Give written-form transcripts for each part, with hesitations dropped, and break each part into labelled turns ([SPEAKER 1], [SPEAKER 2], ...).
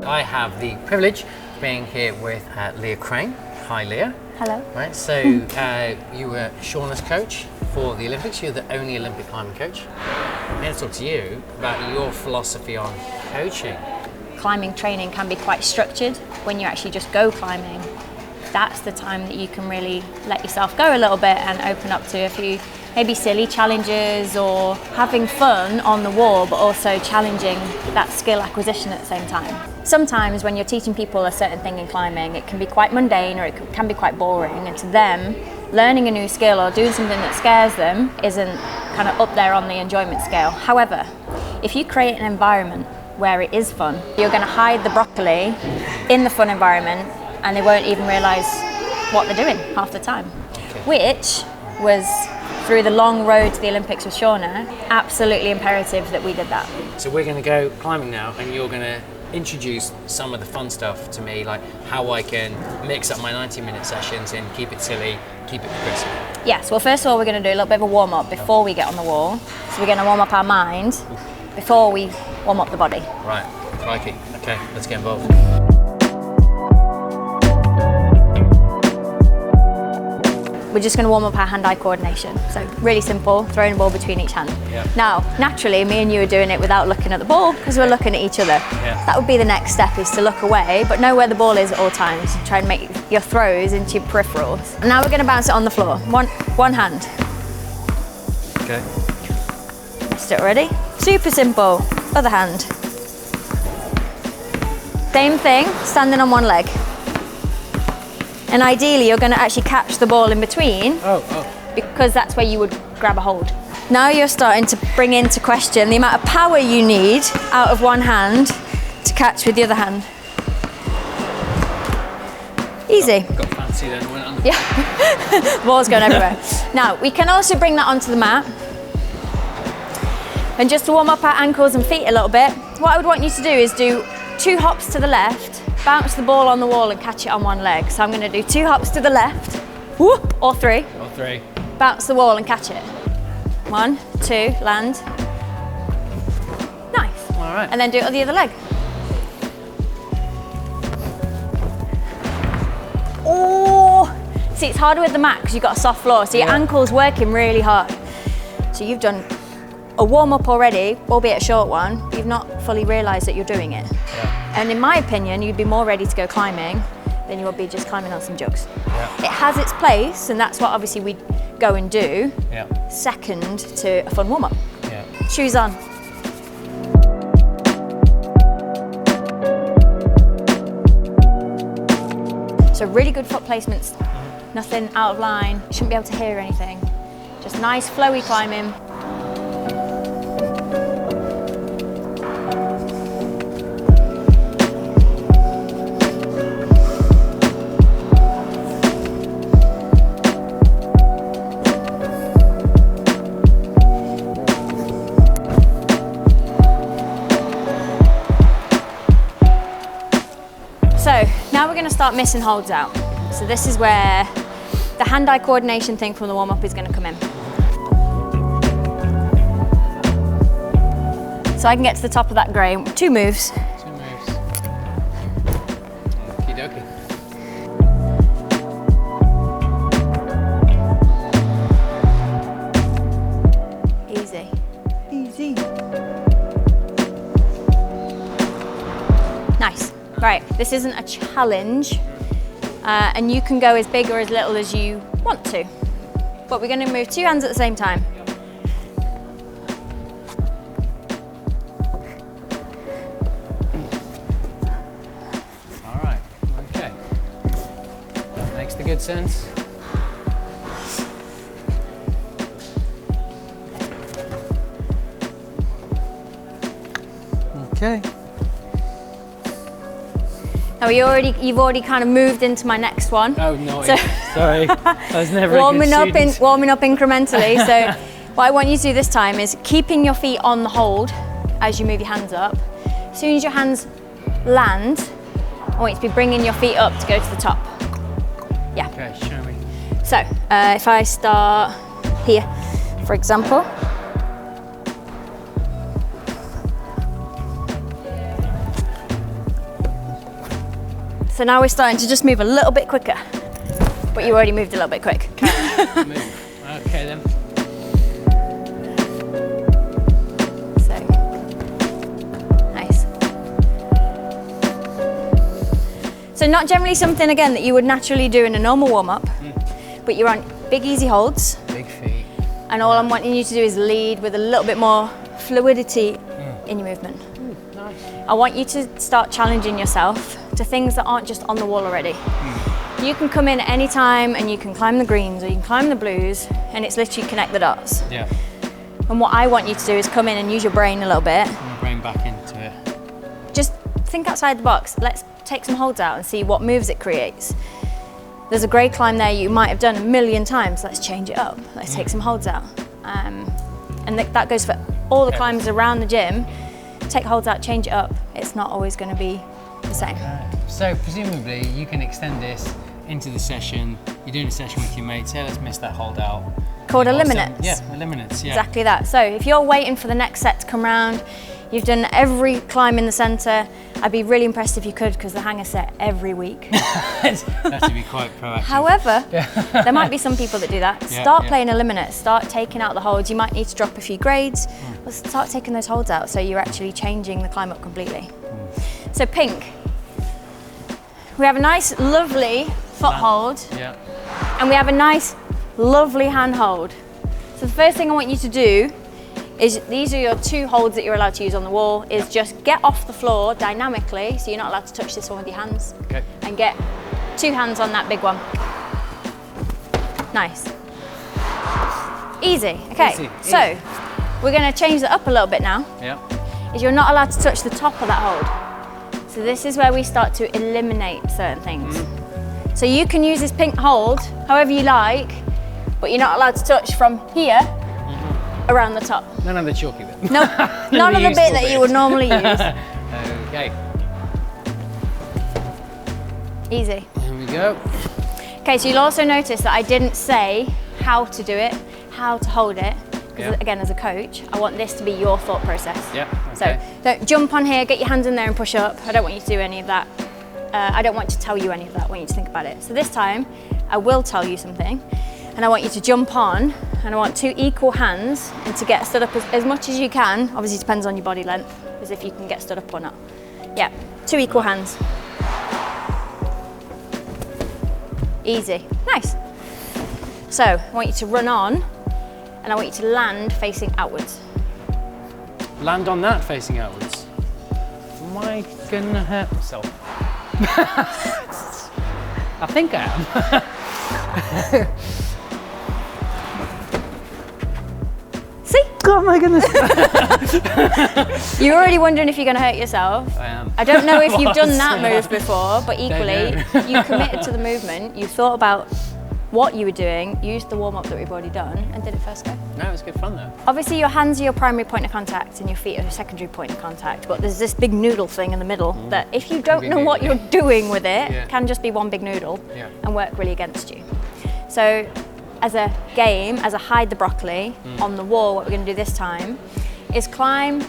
[SPEAKER 1] I have the privilege of being here with Leah Crane. Hi, Leah.
[SPEAKER 2] Hello.
[SPEAKER 1] Right, so you were Shauna's coach for the Olympics. You're the only Olympic climbing coach. I'm here to talk to you about your philosophy on coaching.
[SPEAKER 2] Climbing training can be quite structured. When you actually just go climbing, that's the time that you can really let yourself go a little bit and open up to a few maybe silly challenges or having fun on the wall, but also challenging that skill acquisition at the same time. Sometimes when you're teaching people a certain thing in climbing, it can be quite mundane or it can be quite boring, and to them, learning a new skill or doing something that scares them isn't kind of up there on the enjoyment scale. However, if you create an environment where it is fun, you're going to hide the broccoli in the fun environment and they won't even realise what they're doing half the time. Which was, through the long road to the Olympics with Shauna, absolutely imperative that we did that.
[SPEAKER 1] So we're going to go climbing now, and you're going to introduce some of the fun stuff to me, like how I can mix up my 90-minute sessions and keep it silly, keep it progressive.
[SPEAKER 2] Yes, well first of all we're going to do a little bit of a warm-up before we get on the wall. So we're going to warm up our mind before we warm up the body.
[SPEAKER 1] Right, crikey. Okay, let's get involved.
[SPEAKER 2] We're just going to warm up our hand-eye coordination. So really simple, throwing a ball between each hand.
[SPEAKER 1] Yeah.
[SPEAKER 2] Now, naturally, me and you are doing it without looking at the ball because we're looking at each other.
[SPEAKER 1] Yeah.
[SPEAKER 2] That would be the next step, is to look away, but know where the ball is at all times. Try and make your throws into your peripherals. And now we're going to bounce it on the floor. One hand.
[SPEAKER 1] Okay.
[SPEAKER 2] Still ready? Super simple. Other hand. Same thing, standing on one leg. And ideally, you're going to actually catch the ball in between, because that's where you would grab a hold. Now you're starting to bring into question the amount of power you need out of one hand to catch with the other hand. Easy.
[SPEAKER 1] Got fancy then, went under.
[SPEAKER 2] Yeah, the ball's going everywhere. Now, we can also bring that onto the mat. And just to warm up our ankles and feet a little bit, what I would want you to do is do 2 hops to the left, bounce the ball on the wall and catch it on one leg. So I'm going to do 2 hops to the left, whoop, or 3.
[SPEAKER 1] Or 3.
[SPEAKER 2] Bounce the wall and catch it. 1, 2, land. Nice.
[SPEAKER 1] All right.
[SPEAKER 2] And then do it on the other leg. Oh! See, it's harder with the mat because you've got a soft floor, so your ankle's working really hard. So you've done a warm-up already, albeit a short one, but you've not fully realised that you're doing it.
[SPEAKER 1] Yeah.
[SPEAKER 2] And in my opinion, you'd be more ready to go climbing than you would be just climbing on some jugs.
[SPEAKER 1] Yeah.
[SPEAKER 2] It has its place, and that's what obviously we go and do.
[SPEAKER 1] Yeah.
[SPEAKER 2] Second to a fun warm-up.
[SPEAKER 1] Yeah.
[SPEAKER 2] Shoes on. So really good foot placements, nothing out of line, you shouldn't be able to hear anything. Just nice flowy climbing. So now we're going to start missing holds out. So this is where the hand-eye coordination thing from the warm-up is going to come in. So I can get to the top of that grey. 2 moves.
[SPEAKER 1] 2 moves. Okie dokie.
[SPEAKER 2] Easy. Easy. Nice. Right, this isn't a challenge, and you can go as big or as little as you want to. But we're going to move 2 hands at the same time.
[SPEAKER 1] All right, okay. That makes the good sense. Okay.
[SPEAKER 2] Now you've already kind of moved into my next one.
[SPEAKER 1] Oh no,
[SPEAKER 2] So
[SPEAKER 1] sorry. I was never
[SPEAKER 2] warming
[SPEAKER 1] a good student.
[SPEAKER 2] warming up incrementally. So what I want you to do this time is keeping your feet on the hold as you move your hands up. As soon as your hands land, I want you to be bringing your feet up to go to the top. Yeah.
[SPEAKER 1] Okay, show me.
[SPEAKER 2] So if I start here, for example. So now we're starting to just move a little bit quicker. But you already moved a little bit quick.
[SPEAKER 1] Move. Okay then.
[SPEAKER 2] So, nice. So not generally something, again, that you would naturally do in a normal warm-up, but you're on big, easy holds.
[SPEAKER 1] Big feet.
[SPEAKER 2] And all I'm wanting you to do is lead with a little bit more fluidity in your movement.
[SPEAKER 1] Nice.
[SPEAKER 2] I want you to start challenging yourself to things that aren't just on the wall already. You can come in at any time and you can climb the greens or you can climb the blues, and it's literally connect the dots.
[SPEAKER 1] Yeah.
[SPEAKER 2] And what I want you to do is come in and use your brain a little bit.
[SPEAKER 1] My brain back into it.
[SPEAKER 2] Just think outside the box. Let's take some holds out and see what moves it creates. There's a great climb there you might have done a million times. Let's change it up. Let's take some holds out. And that goes for all the climbs around the gym. Take holds out, change it up. It's not always going to be the same.
[SPEAKER 1] So presumably you can extend this into the session. You're doing a session with your mates. Say let's miss that hold out.
[SPEAKER 2] Called eliminates.
[SPEAKER 1] Yeah, eliminates. Yeah.
[SPEAKER 2] Exactly that. So if you're waiting for the next set to come round, you've done every climb in the centre. I'd be really impressed if you could, because the hangar set every week.
[SPEAKER 1] Have to be quite proactive.
[SPEAKER 2] However, there might be some people that do that.
[SPEAKER 1] Yeah,
[SPEAKER 2] Start
[SPEAKER 1] yeah.
[SPEAKER 2] playing eliminates. Start taking out the holds. You might need to drop a few grades, but start taking those holds out so you're actually changing the climb up completely. So pink. We have a nice, lovely foot hold,
[SPEAKER 1] Yeah.
[SPEAKER 2] and we have a nice, lovely hand hold. So the first thing I want you to do is, these are your two holds that you're allowed to use on the wall, is just get off the floor dynamically, so you're not allowed to touch this one with your hands,
[SPEAKER 1] Okay.
[SPEAKER 2] and get two hands on that big one. Nice. Easy, okay.
[SPEAKER 1] Easy,
[SPEAKER 2] So, we're gonna change that up a little bit now,
[SPEAKER 1] Yeah.
[SPEAKER 2] is you're not allowed to touch the top of that hold. So this is where we start to eliminate certain things. So you can use this pink hold however you like, but you're not allowed to touch from here around the top.
[SPEAKER 1] None of the chalky bit.
[SPEAKER 2] No, none of the bit that you would normally use.
[SPEAKER 1] Okay.
[SPEAKER 2] Easy.
[SPEAKER 1] Here we go.
[SPEAKER 2] Okay, so you'll also notice that I didn't say how to do it, how to hold it, because again, as a coach, I want this to be your thought process.
[SPEAKER 1] Yeah.
[SPEAKER 2] So
[SPEAKER 1] Okay.
[SPEAKER 2] don't jump on here, get your hands in there and push up. I don't want you to do any of that. I don't want to tell you any of that. I want you to think about it. So this time, I will tell you something, and I want you to jump on, and I want two equal hands, and to get stood up as much as you can. Obviously, it depends on your body length, as if you can get stood up or not. Yeah, two equal hands. Easy, nice. So I want you to run on, and I want you to land facing outwards.
[SPEAKER 1] Land on that facing outwards. Am I gonna hurt myself? I think I am.
[SPEAKER 2] See?
[SPEAKER 1] Oh my goodness.
[SPEAKER 2] You're already wondering if you're going to hurt yourself.
[SPEAKER 1] I am.
[SPEAKER 2] I don't know if you've done
[SPEAKER 1] Was.
[SPEAKER 2] that move before, but equally, you committed to the movement, you thought about what you were doing, used the warm-up that we've already done, and did it first go.
[SPEAKER 1] No, it was good fun though.
[SPEAKER 2] Obviously, your hands are your primary point of contact, and your feet are your secondary point of contact, but there's this big noodle thing in the middle that if you don't know what you're doing with it, can just be one big noodle and work really against you. So, as a game, as a hide the broccoli on the wall, what we're going to do this time is climb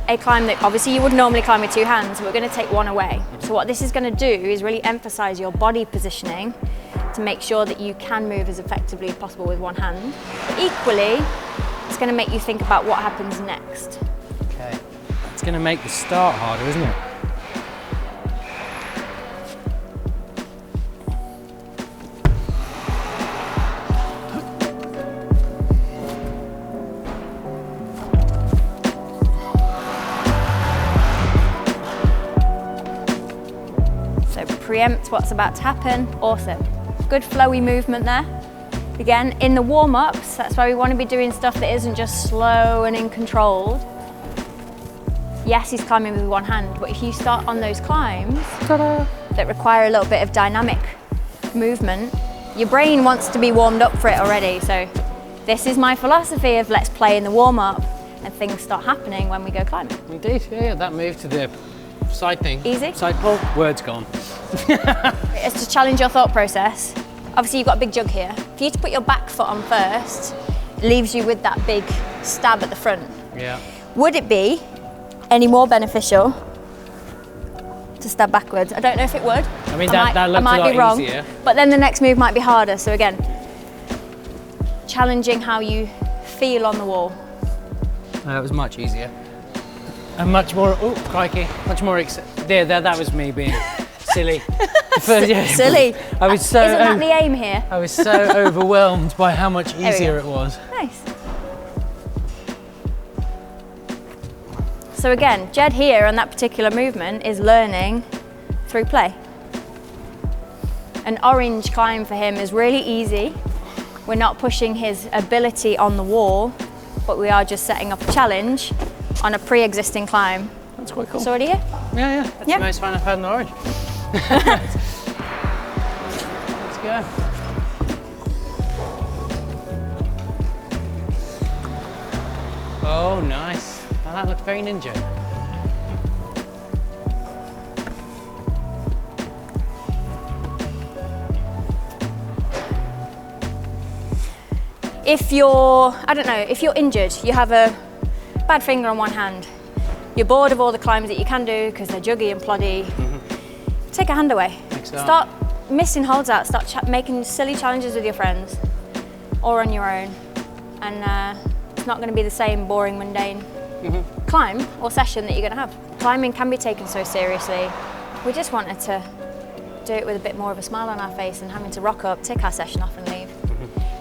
[SPEAKER 2] a climb that obviously you would normally climb with two hands, but we're going to take one away. So what this is going to do is really emphasize your body positioning to make sure that you can move as effectively as possible with one hand. But equally, it's going to make you think about what happens next.
[SPEAKER 1] Okay. It's going to make the start harder, isn't it?
[SPEAKER 2] Preempt what's about to happen. Awesome. Good flowy movement there. Again, in the warm-ups, that's why we want to be doing stuff that isn't just slow and in controlled. Yes, he's climbing with one hand, but if you start on those climbs that require a little bit of dynamic movement, your brain wants to be warmed up for it already. So this is my philosophy of let's play in the warm-up and things start happening when we go climbing.
[SPEAKER 1] Indeed, yeah, that move to the side thing.
[SPEAKER 2] Easy.
[SPEAKER 1] Side pull, word's gone.
[SPEAKER 2] It's to challenge your thought process. Obviously you've got a big jug here. For you to put your back foot on first, it leaves you with that big stab at the front.
[SPEAKER 1] Yeah.
[SPEAKER 2] Would it be any more beneficial to to step backwards. I don't know if it would.
[SPEAKER 1] I mean, that looked
[SPEAKER 2] I might
[SPEAKER 1] a lot
[SPEAKER 2] be wrong,
[SPEAKER 1] easier.
[SPEAKER 2] but then the next move might be harder. So again, challenging how you feel on the wall.
[SPEAKER 1] That was much easier. And much more, oh, crikey, much more there, that was me being silly.
[SPEAKER 2] Silly.
[SPEAKER 1] I was so.
[SPEAKER 2] Isn't that the aim here?
[SPEAKER 1] I was so overwhelmed by how much easier it was.
[SPEAKER 2] Nice. So again, Jed here on that particular movement is learning through play. An orange climb for him is really easy. We're not pushing his ability on the wall, but we are just setting up a challenge on a pre-existing climb.
[SPEAKER 1] That's quite cool.
[SPEAKER 2] So what are you?
[SPEAKER 1] Yeah. That's the most fun I've had in orange. Let's go. Oh, nice. Oh, that looked very ninja.
[SPEAKER 2] If you're, I don't know, if you're injured, you have a bad finger on one hand, you're bored of all the climbs that you can do because they're juggy and ploddy, take a hand away. Start missing holds out, start making silly challenges with your friends or on your own. And it's not going to be the same boring, mundane climb or session that you're going to have. Climbing can be taken so seriously. We just wanted to do it with a bit more of a smile on our face and having to rock up, tick our session off and leave.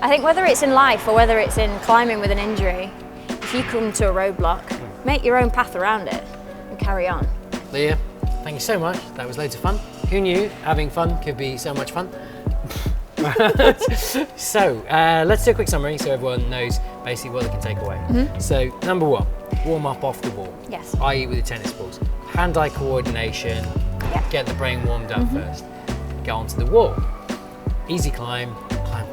[SPEAKER 2] I think whether it's in life or whether it's in climbing with an injury, if you come to a roadblock, make your own path around it and carry on.
[SPEAKER 1] Leah, thank you so much. That was loads of fun. Who knew having fun could be so much fun? So let's do a quick summary so everyone knows basically what they can take away. So number one, warm up off the wall.
[SPEAKER 2] Yes.
[SPEAKER 1] I.e. with the tennis balls. Hand-eye coordination, get the brain warmed up first. Go onto the wall. Easy climb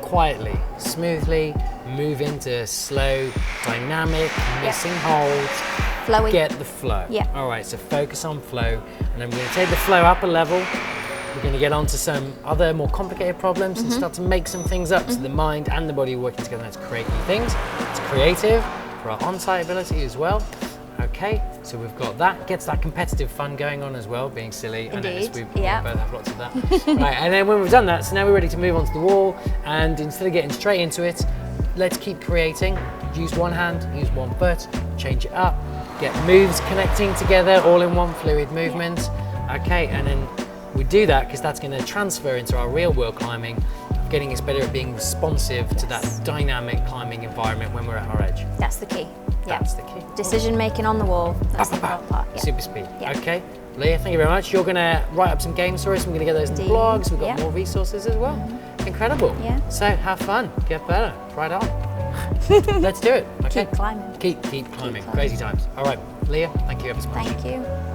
[SPEAKER 1] quietly, smoothly, move into slow, dynamic, missing holds.
[SPEAKER 2] Flowy.
[SPEAKER 1] Get the flow.
[SPEAKER 2] Yeah.
[SPEAKER 1] All right, so focus on flow. And then we're going to take the flow up a level. We're going to get onto some other more complicated problems and start to make some things up. So the mind and the body working together to create new things. It's creative for our on-site ability as well. Okay, so we've got that. Gets that competitive fun going on as well, being silly.
[SPEAKER 2] Indeed.
[SPEAKER 1] I noticed we both have lots of that. Right, and then when we've done that, so now we're ready to move onto the wall. And instead of getting straight into it, let's keep creating. Use one hand, use one foot, change it up. Get moves connecting together, all in one fluid movement. Okay, and then we do that because that's going to transfer into our real world climbing, getting us better at being responsive to that dynamic climbing environment when we're at our edge.
[SPEAKER 2] That's the key.
[SPEAKER 1] That's the key.
[SPEAKER 2] Decision making on the wall. That's the important part. Yeah.
[SPEAKER 1] Super speed.
[SPEAKER 2] Yeah.
[SPEAKER 1] Okay, Leah, thank you very much. You're going to write up some games for us. We're going to get those in the blogs. We've got more resources as well. Incredible.
[SPEAKER 2] Yeah.
[SPEAKER 1] So have fun, get better, right on. Let's do it. Okay.
[SPEAKER 2] Keep climbing.
[SPEAKER 1] Keep climbing. Crazy times. All right, Leah, thank you ever so much.
[SPEAKER 2] Thank you.